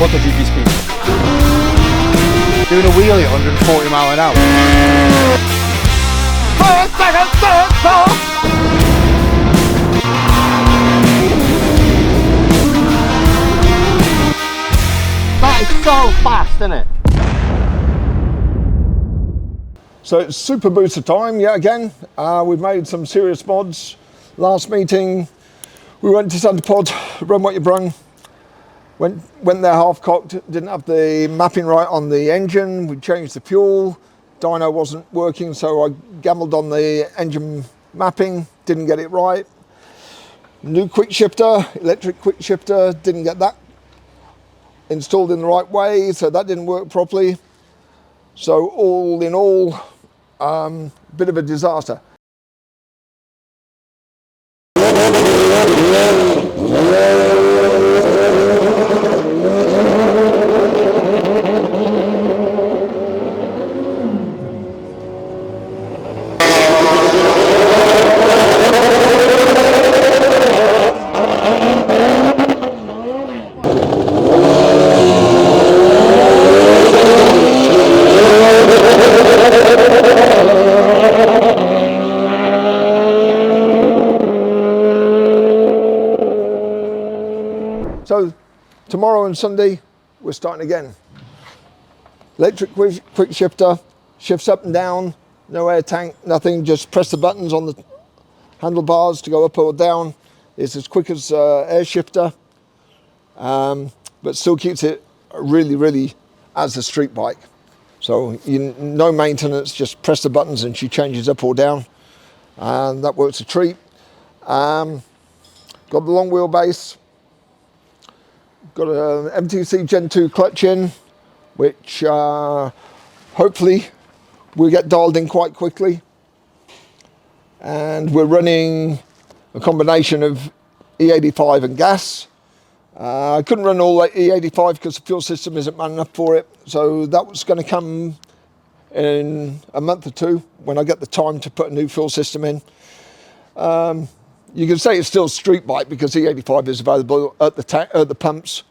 MotoGP speed. Doing a wheelie at 140 mile an hour. That is so fast, isn't it? So it's SuperBusa time yet again. We've made some serious mods. Last meeting, we went to Santa Pod, run what you brung. Went there half cocked, didn't have the mapping right on the engine. We changed the fuel. Dyno wasn't working, so I gambled on the engine mapping, didn't get it right. New quick shifter, electric quick shifter, didn't get that installed in the right way, so that didn't work properly. So all in all, bit of a disaster. So tomorrow and Sunday, we're starting again. Electric quick shifter, shifts up and down, no air tank, nothing, just press the buttons on the handlebars to go up or down. It's as quick as air shifter, but still keeps it really, really as a street bike. So no maintenance, just press the buttons and she changes up or down, and that works a treat. Got the long wheelbase. Got an MTC Gen 2 clutch in, which hopefully we'll get dialed in quite quickly. And we're running a combination of E85 and gas. I couldn't run all E85 because the fuel system isn't man enough for it. So that was going to come in a month or two when I get the time to put a new fuel system in. You can say it's still a street bike because E85 is available at the pumps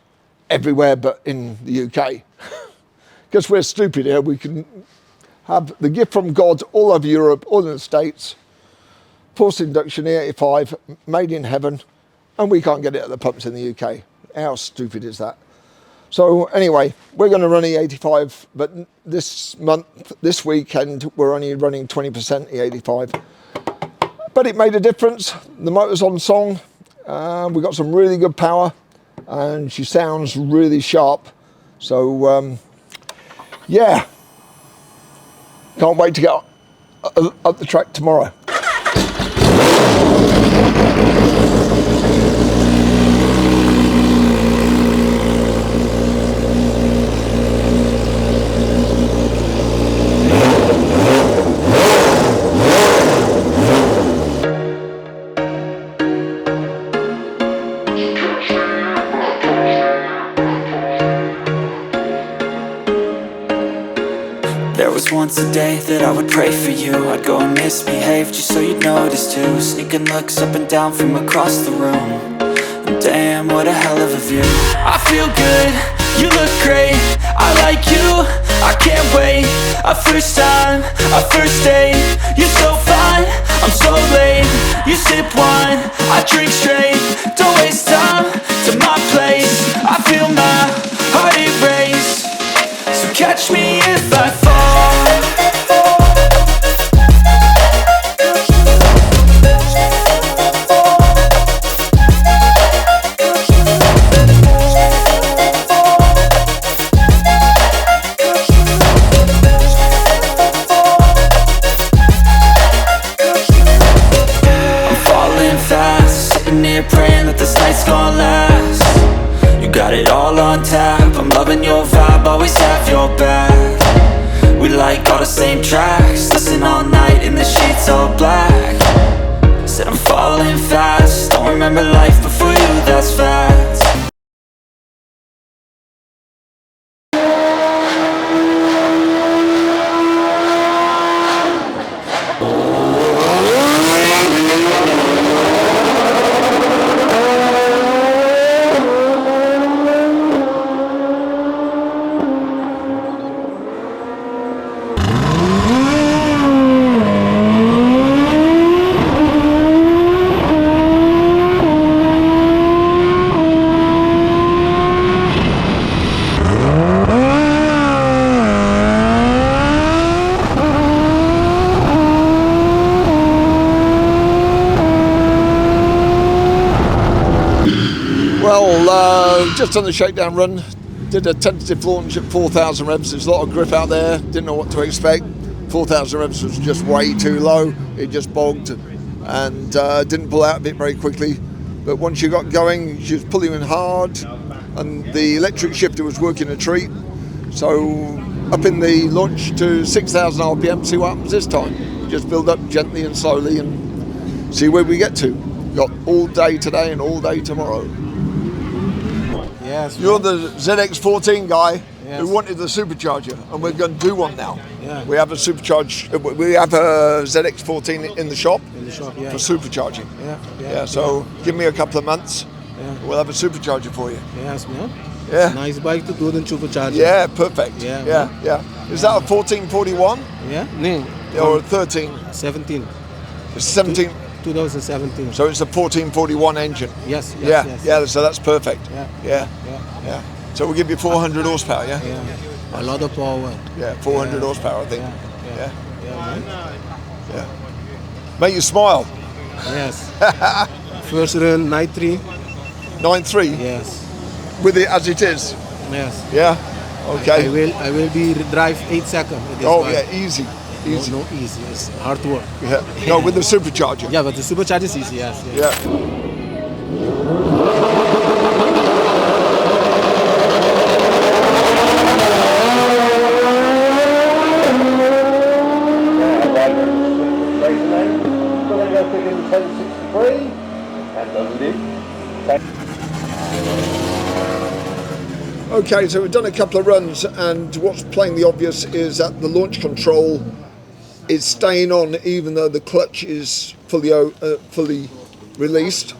everywhere but in the UK. Because we're stupid here, we can have the gift from God all over Europe, all in the States, forced induction E85, made in heaven, and we can't get it at the pumps in the UK. How stupid is that? So anyway, we're going to run E85, but this weekend, we're only running 20% E85. But it made a difference. The motor's on song. We got some really good power, and she sounds really sharp. So yeah, can't wait to get up the track tomorrow. Once a day that I would pray for you, I'd go and misbehave just so you'd notice too. Sneaking looks up and down from across the room, and damn, what a hell of a view. I feel good, you look great, I like you, I can't wait. A first time, a first date, you're so fine, I'm so late. You sip wine, I drink straight, don't waste time to my place. I feel my heart erase, so catch me if I fall. Well, just on the shakedown run, did a tentative launch at 4,000 revs. There's a lot of grip out there, didn't know what to expect. 4,000 revs was just way too low. It just bogged and didn't pull out of it very quickly. But once you got going, she was pulling in hard and the electric shifter was working a treat. So up in the launch to 6,000 RPM, see what happens this time. Just build up gently and slowly and see where we get to. Got all day today and all day tomorrow. Yes. You're the ZX14 guy Yes. who wanted the supercharger, and we're going to do one now. Yeah. We have a we have a ZX14 in the shop In the shop, yeah. for supercharging. Yeah. So give me a couple of months, Yeah. we'll have a supercharger for you. Yes, man. Yeah. Nice bike to do the supercharger. Yeah, perfect. Yeah. Yeah. Is that a 1441 Yeah. No. or a 13? 17. It's 17. 2017. So it's a 1441 engine. Yes. Yeah. Yes. Yeah. So that's perfect. Yeah. Yeah. So we'll give you 400 horsepower. Yeah. Yeah. A lot of power. Yeah. 400 horsepower, I think. Yeah. Yeah. Man. Yeah. Make you smile. Yes. First run, night 3. 9.3 Yes. with it as it is. Yes. Yeah. Okay. I will be drive 8 seconds with this Oh bike. yeah, easy. Easy. No, easy. It's hard work. Yeah. No, with the supercharger. Yeah, but the supercharger is easy. Yes. Yeah. Okay, so we've done a couple of runs, and what's plainly obvious is that the launch control is staying on even though the clutch is fully released.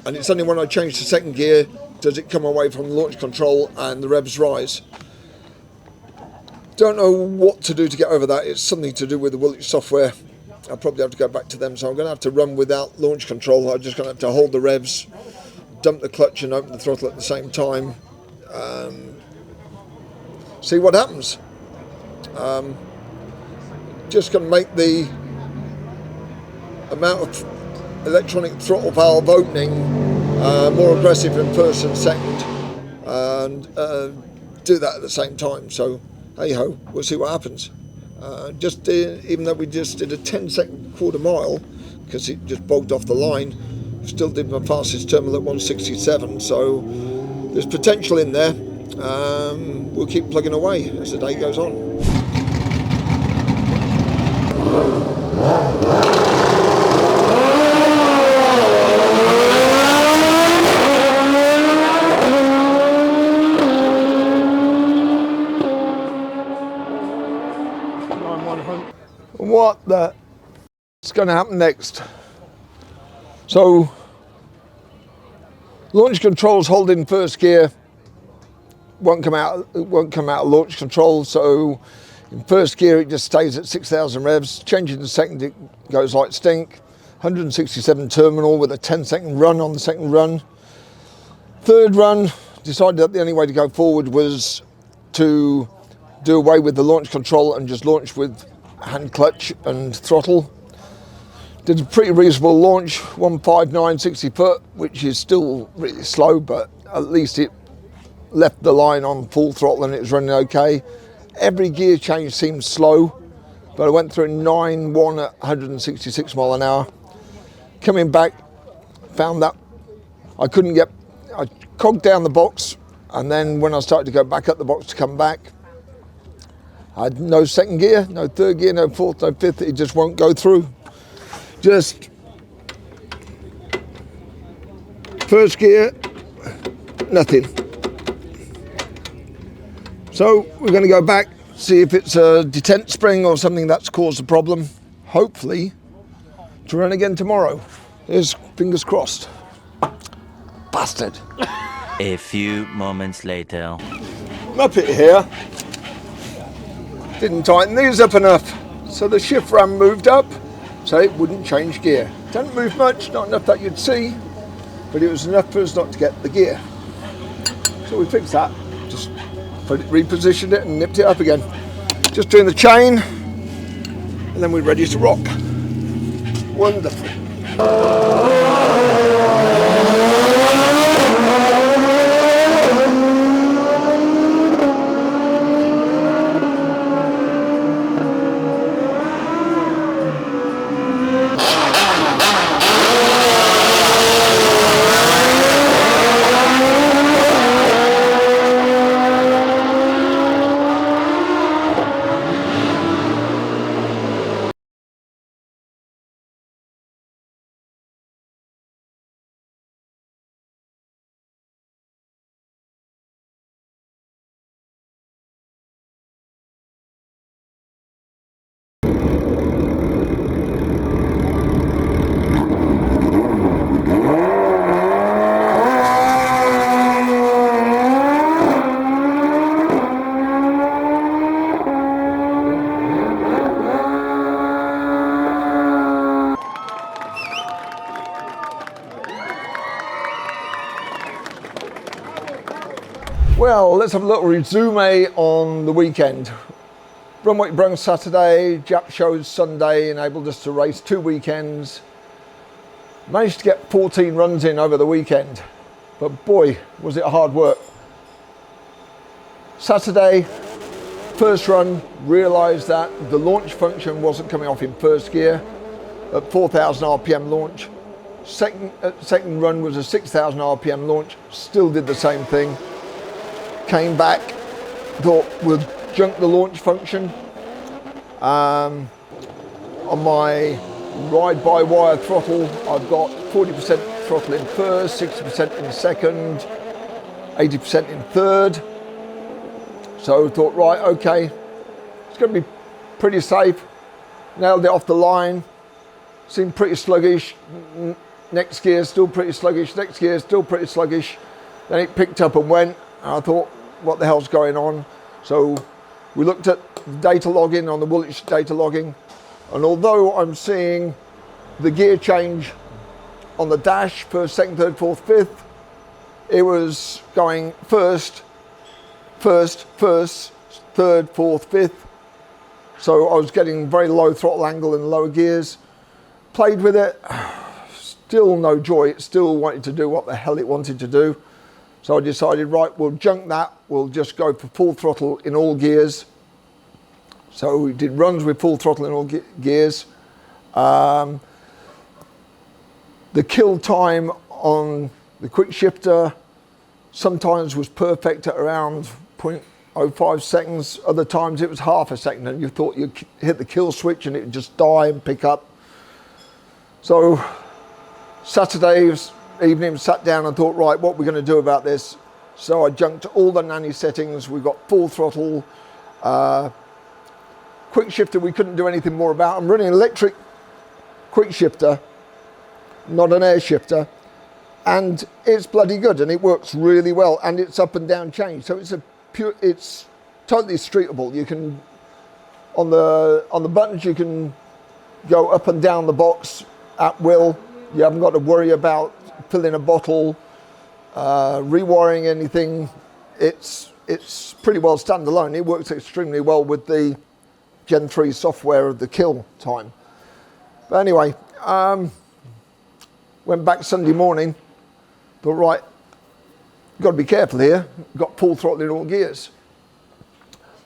And it's only when I change to second gear does it come away from the launch control and the revs rise. Don't know what to do to get over that. It's something to do with the Woolwich software. I'll probably have to go back to them, so I'm going to have to run without launch control. I'm just going to have to hold the revs, dump the clutch and open the throttle at the same time. See what happens. Just going to make the amount of electronic throttle valve opening more aggressive in first and second, and do that at the same time. So hey ho, we'll see what happens. Even though we just did a 10-second quarter mile because it just bogged off the line, still did my fastest terminal at 167. So there's potential in there. We'll keep plugging away as the day goes on. What's going to happen next? So launch control's holding first gear, won't come out of launch control. So in first gear it just stays at 6,000 revs. Changing to second it goes like stink. 167 terminal with a 10-second run on the second run. Third run, decided that the only way to go forward was to do away with the launch control and just launch with hand clutch and throttle. Did a pretty reasonable launch, 159, 60 foot, which is still really slow, but at least it left the line on full throttle and it was running okay. Every gear change seemed slow, but I went through 9.1 at 166 mile an hour. Coming back, found that I cogged down the box, and then when I started to go back up the box to come back, I had no second gear, no third gear, no fourth, no fifth. It just won't go through. Just first gear, nothing. So we're going to go back, see if it's a detent spring or something that's caused the problem. Hopefully to run again tomorrow. Here's fingers crossed. Bastard. A few moments later. Muppet here. Didn't tighten these up enough, so the shift ram moved up, so it wouldn't change gear. Didn't move much, not enough that you'd see, but it was enough for us not to get the gear. So we fixed that, just repositioned it and nipped it up again. Just doing the chain, and then we're ready to rock. Wonderful. Well, let's have a little resume on the weekend. Runway Brung Saturday, Jap shows Sunday, enabled us to race 2 weekends. Managed to get 14 runs in over the weekend, but boy, was it hard work. Saturday, first run, realised that the launch function wasn't coming off in first gear at 4,000 RPM launch. Second run was a 6,000 RPM launch, still did the same thing. Came back, thought we'll junk the launch function. On my ride-by-wire throttle, I've got 40% throttle in first, 60% in second, 80% in third. So I thought, right, okay, it's going to be pretty safe. Nailed it off the line. Seemed pretty sluggish. Next gear, still pretty sluggish. Next gear, still pretty sluggish. Then it picked up and went. And I thought, what the hell's going on? So we looked at data logging on the Woolwich data logging. And although I'm seeing the gear change on the dash, first, second, third, fourth, fifth, it was going first, third, fourth, fifth. So I was getting very low throttle angle in lower gears. Played with it, still no joy. It still wanted to do what the hell it wanted to do. So I decided, right, we'll junk that. We'll just go for full throttle in all gears. So we did runs with full throttle in all gears. The kill time on the quick shifter sometimes was perfect at around 0.05 seconds. Other times it was half a second and you thought you'd hit the kill switch and it would just die and pick up. So Saturday evening, sat down and thought, right, what are we going to do about this? So I junked all the nanny settings. We got full throttle. Quick shifter, we couldn't do anything more about. I'm running an electric quick shifter, not an air shifter, and it's bloody good and it works really well and it's up and down change. So it's totally streetable. You can on the buttons you can go up and down the box at will. You haven't got to worry about filling a bottle, rewiring anything. It's pretty well standalone. It works extremely well with the Gen 3 software of the kill time. But anyway, went back Sunday morning, thought, right, got to be careful here. Got full throttle in all gears.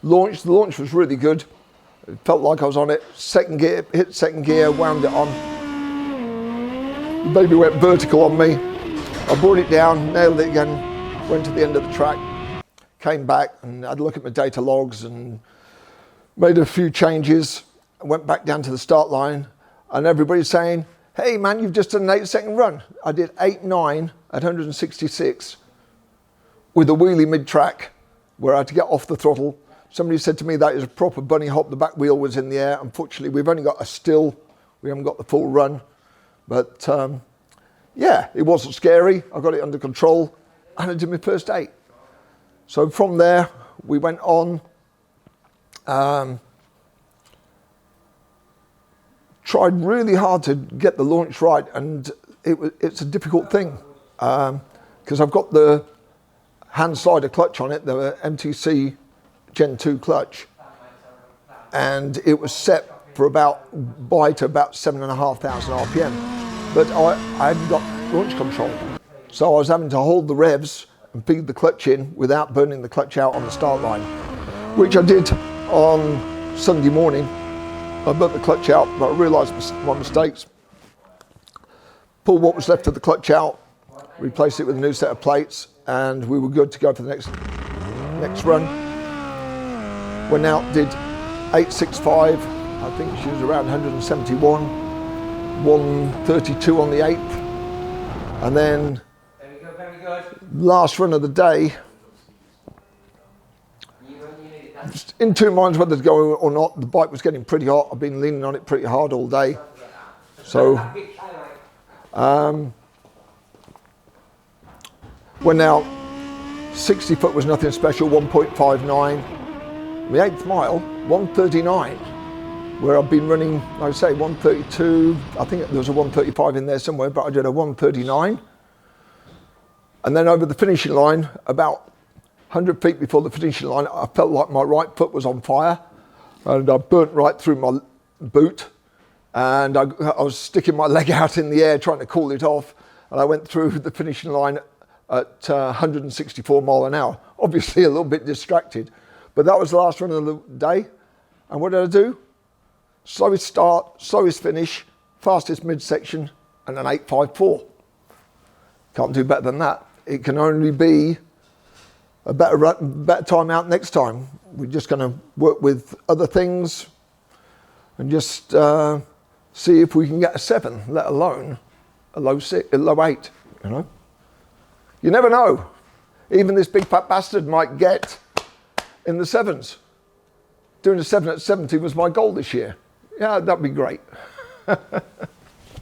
The launch was really good. It felt like I was on it. Second gear, hit second gear, wound it on. The baby went vertical on me. I brought it down, nailed it again, went to the end of the track, came back and had a look at my data logs and made a few changes. I went back down to the start line and everybody's saying, hey man, you've just done an 8-second run. I did 8.9 at 166 with a wheelie mid-track where I had to get off the throttle. Somebody said to me that is a proper bunny hop, the back wheel was in the air. Unfortunately, we've only got a still, we haven't got the full run. But yeah, it wasn't scary. I got it under control and I did my first 8. So from there, we went on, tried really hard to get the launch right, and it's a difficult thing because I've got the hand slider clutch on it, the MTC Gen 2 clutch, and it was set for about 7,500 RPM, but I hadn't got launch control, so I was having to hold the revs and feed the clutch in without burning the clutch out on the start line, which I did on Sunday morning. I burnt the clutch out, but I realised my mistakes. Pulled what was left of the clutch out, replaced it with a new set of plates, and we were good to go for the next run. Went out, did 8.65. I think she was around 171, 132 on the 8th, and then very good. Last run of the day. In two minds whether to go or not. The bike was getting pretty hot. I've been leaning on it pretty hard all day. So went out, 60 foot was nothing special, 1.59. The 8th mile, 139, where I've been running, like I say, 132. I think there was a 135 in there somewhere, but I did a 139. And then over the finishing line, about 100 feet before the finishing line, I felt like my right foot was on fire, and I burnt right through my boot, and I was sticking my leg out in the air trying to cool it off, and I went through the finishing line at 164 mile an hour. Obviously a little bit distracted, but that was the last run of the day. And what did I do? Slowest start, slowest finish, fastest midsection, and an 8.54. Can't do better than that. It can only be a better time out next time. We're just going to work with other things and just see if we can get a 7, let alone a low 8, you know. You never know. Even this big fat bastard might get in the 7s. Doing a 7 at 70 was my goal this year. Yeah, that'd be great.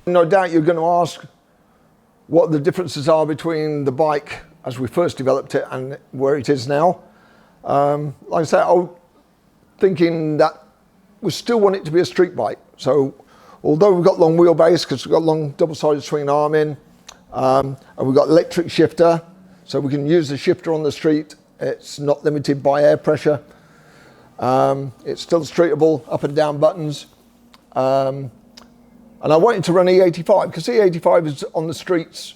No doubt you're going to ask what the differences are between the bike as we first developed it and where it is now. Like I say, I'm thinking that we still want it to be a street bike. So although we've got long wheelbase, because we've got long double-sided swing arm in, and we've got electric shifter, so we can use the shifter on the street. It's not limited by air pressure. It's still streetable, up and down buttons. And I wanted to run E85 because E85 is on the streets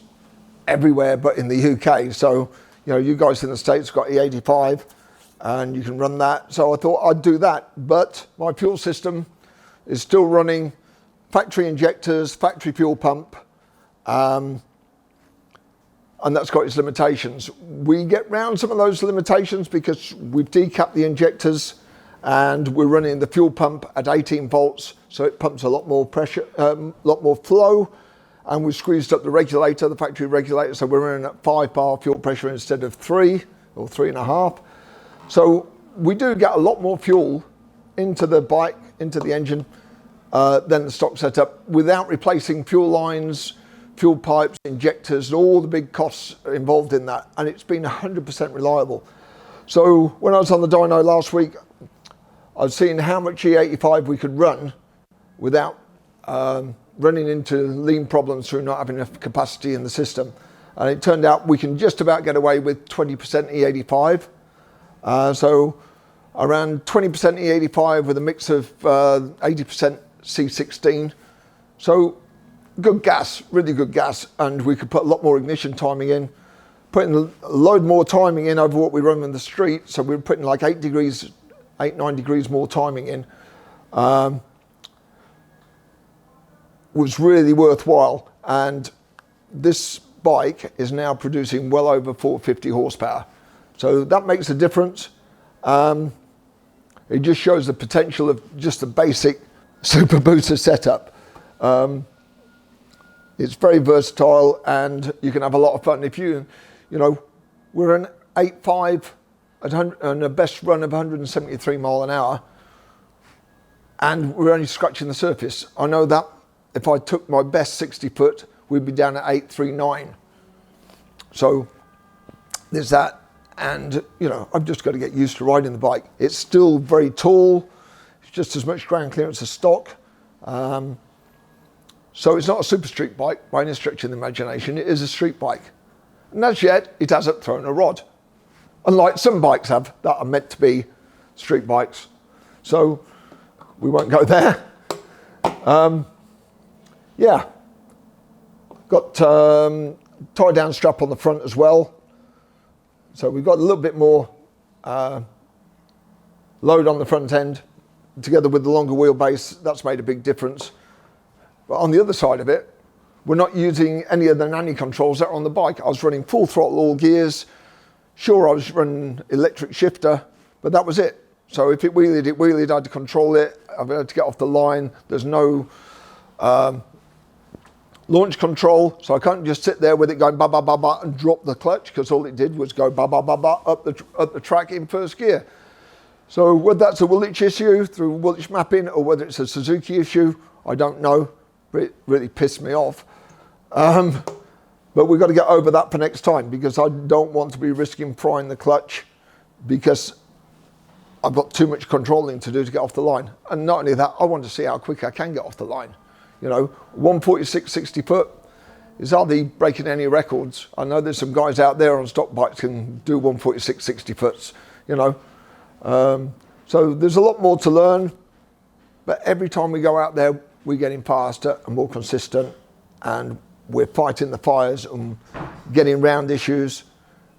everywhere but in the UK. So, you know, you guys in the States got E85 and you can run that. So I thought I'd do that. But my fuel system is still running factory injectors, factory fuel pump, and that's got its limitations. We get round some of those limitations because we've decapped the injectors and we're running the fuel pump at 18 volts, so it pumps a lot more pressure, a lot more flow, and we've squeezed up the regulator, the factory regulator, so we're running at 5 bar fuel pressure instead of 3 or 3.5. So we do get a lot more fuel into the bike, into the engine, than the stock setup without replacing fuel lines, fuel pipes, injectors, and all the big costs involved in that, and it's been 100% reliable. So when I was on the dyno last week, I was seeing how much E85 we could run without running into lean problems through not having enough capacity in the system. And it turned out we can just about get away with 20% E85. So around 20% E85 with a mix of 80% C16. So good gas, really good gas. And we could put a lot more ignition timing in, putting a load more timing in over what we run in the street. So we were putting like 8, 9 degrees more timing in. Was really worthwhile, and this bike is now producing well over 450 horsepower, so that makes a difference. It just shows the potential of just the basic SuperBusa setup. It's very versatile and you can have a lot of fun. If you know, we're an 8.5 and a best run of 173 mile an hour, and we're only scratching the surface. I know that if I took my best 60 foot, we'd be down at 839. So there's that, and you know, I've just got to get used to riding the bike. It's still very tall, it's just as much ground clearance as stock. So it's not a super street bike by any stretch of the imagination, it is a street bike. And as yet, it hasn't thrown a rod. Unlike some bikes have that are meant to be street bikes. So we won't go there. Yeah, got tie down strap on the front as well. So we've got a little bit more load on the front end. Together with the longer wheelbase, that's made a big difference. But on the other side of it, we're not using any of the nanny controls that are on the bike. I was running full throttle, all gears. Sure, I was running electric shifter, but that was it. So if it wheelied, I had to control it. I had to get off the line. There's no launch control, so I can't just sit there with it going ba ba ba ba and drop the clutch, because all it did was go ba ba ba ba up the track in first gear. So whether that's a Woolwich issue through Woolwich mapping or whether it's a Suzuki issue, I don't know. It really pissed me off. But we've got to get over that for next time, because I don't want to be risking frying the clutch, because I've got too much controlling to do to get off the line. And not only that, I want to see how quick I can get off the line. You know, 146 60 foot, is, are they breaking any records? I know there's some guys out there on stock bikes can do 146 60 foots, you know. So there's a lot more to learn, but every time we go out there, we're getting faster and more consistent, and we're fighting the fires and getting round issues.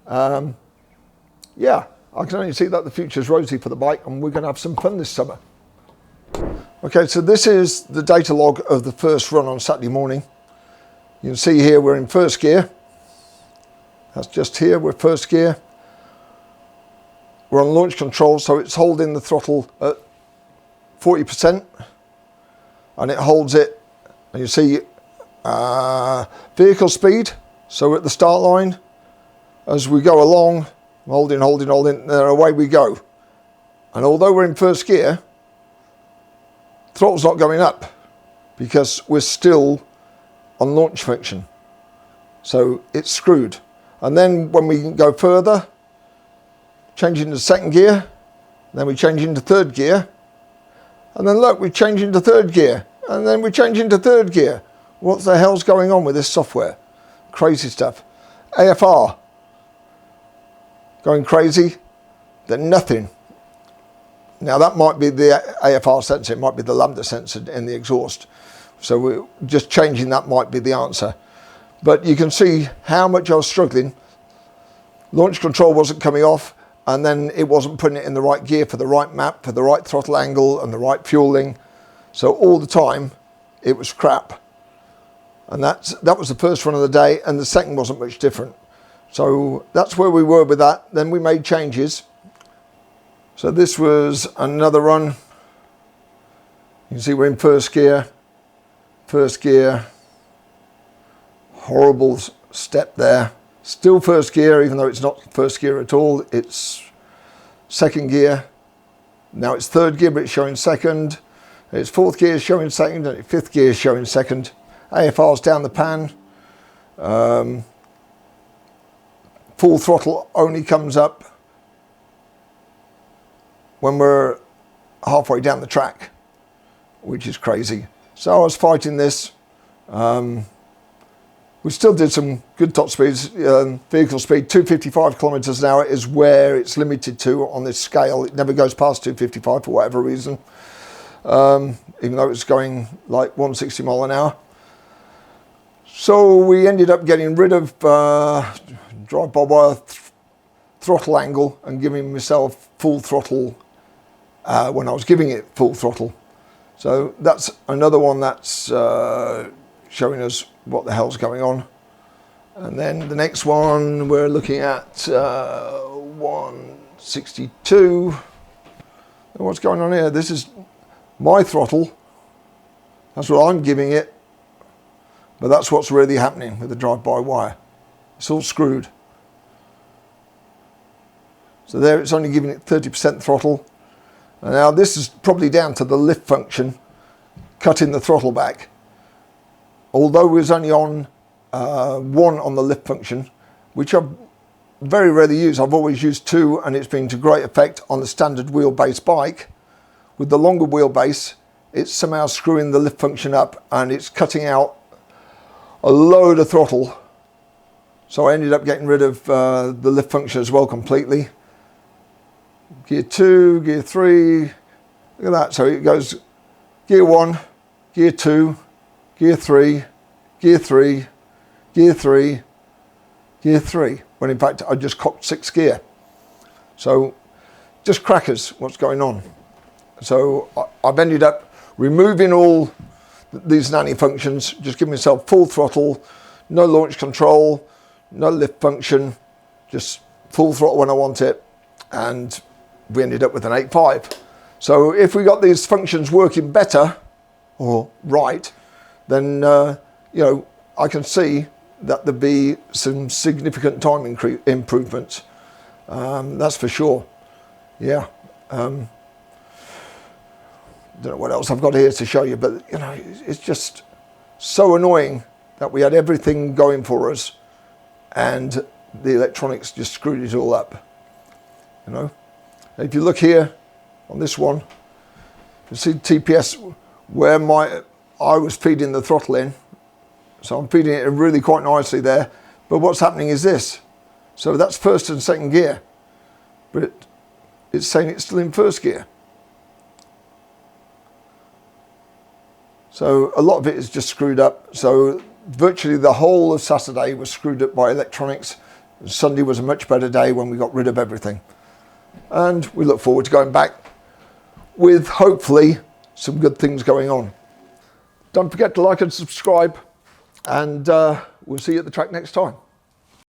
Yeah, I can only see that the future's rosy for the bike, and we're going to have some fun this summer. Okay, so this is the data log of the first run on Saturday morning. You can see here we're in first gear. That's just here, we're first gear. We're on launch control, so it's holding the throttle at 40%, and it holds it, and you see vehicle speed, so we're at the start line. As we go along, holding, there away we go. And although we're in first gear, throttle's not going up because we're still on launch function. So it's screwed. And then when we go further, change into second gear, then we change into third gear, and then look, we change into third gear, and then we change into third gear. What the hell's going on with this software? Crazy stuff. AFR, going crazy, then nothing. Now that might be the AFR sensor, it might be the lambda sensor in the exhaust. So we're just changing that might be the answer. But you can see how much I was struggling. Launch control wasn't coming off, and then it wasn't putting it in the right gear for the right map, for the right throttle angle and the right fueling. So all the time it was crap. And that was the first run of the day, and the second wasn't much different. So that's where we were with that. Then we made changes. So this was another run. You can see we're in first gear. First gear. Horrible step there. Still first gear, even though it's not first gear at all. It's second gear. Now it's third gear, but it's showing second. It's fourth gear showing second, and fifth gear showing second. AFR's down the pan. Full throttle only comes up when we're halfway down the track, which is crazy. So I was fighting this. We still did some good top speeds. Vehicle speed, 255 kilometers an hour is where it's limited to on this scale. It never goes past 255 for whatever reason, even though it's going like 160 mile an hour. So we ended up getting rid of drive-by-wire throttle angle and giving myself full throttle when I was giving it full throttle. So that's another one that's showing us what the hell's going on. And then the next one we're looking at 162. What's going on here? This is my throttle. That's what I'm giving it. But that's what's really happening with the drive-by-wire. It's all screwed. So there it's only giving it 30% throttle. And now this is probably down to the lift function, cutting the throttle back. Although we was only on 1 on the lift function, which I've very rarely used. I've always used 2, and it's been to great effect on the standard wheelbase bike. With the longer wheelbase, it's somehow screwing the lift function up, and it's cutting out a load of throttle. So I ended up getting rid of the lift function as well completely. Gear 2, gear 3, look at that. So it goes gear 1, gear 2, gear 3, gear 3, gear 3, gear 3. When in fact I just cocked 6th gear. So just crackers what's going on. So I've ended up removing all these nanny functions, just giving myself full throttle, no launch control, no lift function, just full throttle when I want it, and we ended up with an 8.5. So if we got these functions working better or right, then you know, I can see that there'd be some significant time improvements. That's for sure. Yeah. Don't know what else I've got here to show you, but you know, it's just so annoying that we had everything going for us and the electronics just screwed it all up. You know, if you look here on this one, you see TPS where I was feeding the throttle in. So I'm feeding it really quite nicely there. But what's happening is this. So that's first and second gear, but it's saying it's still in first gear. So a lot of it is just screwed up. So virtually the whole of Saturday was screwed up by electronics. Sunday was a much better day when we got rid of everything. And we look forward to going back with hopefully some good things going on. Don't forget to like and subscribe, and we'll see you at the track next time.